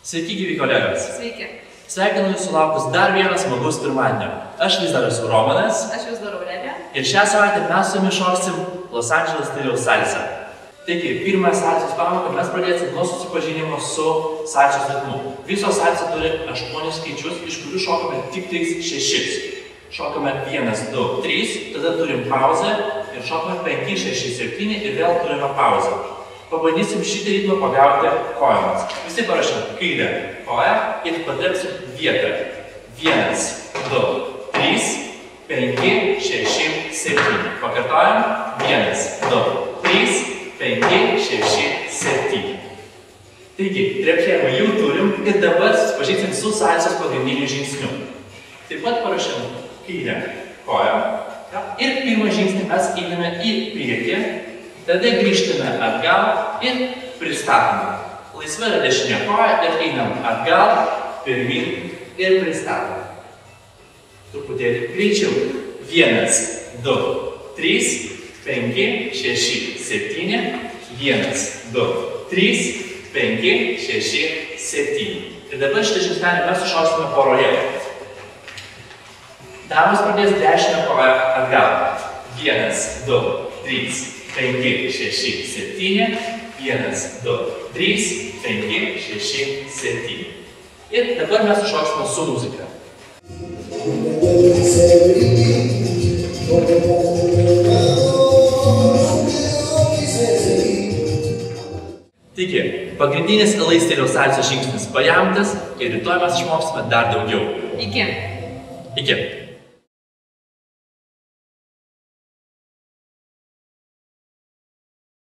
Sveiki, gyvi kolegos. Sveiki. Sveikinu Jūs sulaukus dar vieno smagaus pirmadienio. Aš vis dar esu Romanas. Aš vis dar Aurelija. Ir šią savaitę mes su Jumis šoksim Los Andželo stiliaus salsą. Taigi, pirmąją salsos pamoką mes pradėsim nuo susipažinimo su salsos ritmu. Visos salsa turi 8 skaičius, iš kurių šokame tik tais 6. Šokame 1, 2, 3, tada turim pauzę ir šokame 5, 6, 7 ir vėl turime pauzę. Pabandysim šitą ritmą pagauti kojomis. Visi parašėm kairę koją ir patrepsim vietą. 1, 2, 3, 5, 6, 7. Pakartojam. 1, 2, 3, 5, 6, 7. Taigi, trepšėjimą jau turim ir dabar susipažinsim su salsos pagrindiniu žingsniu. Taip pat parašėm kairę koją ir pirmą žingsnį mes einame į priekį. Tada grįžtame atgal ir pristatome. Laisva yra dešinė koja ir einam atgal, pirmin ir pristatome. Truputėlį greičiau. 1, 2, 3, 5, 6, 7. 1, 2, 3, 5, 6, 7. Ir dabar šitą žingsnelį mes sušoksime poroje. Damos pradės dešinę koją atgal. 1, 2, 3, 5, 6, 7. 1, 2, 3, 5, 6, 7. Ir dabar mes sušoksime su muzika. Taigi, pagrindinis LA stiliaus salsos žingsnis pajamtas ir rytoj mes išmoksime dar daugiau. Iki. Iki.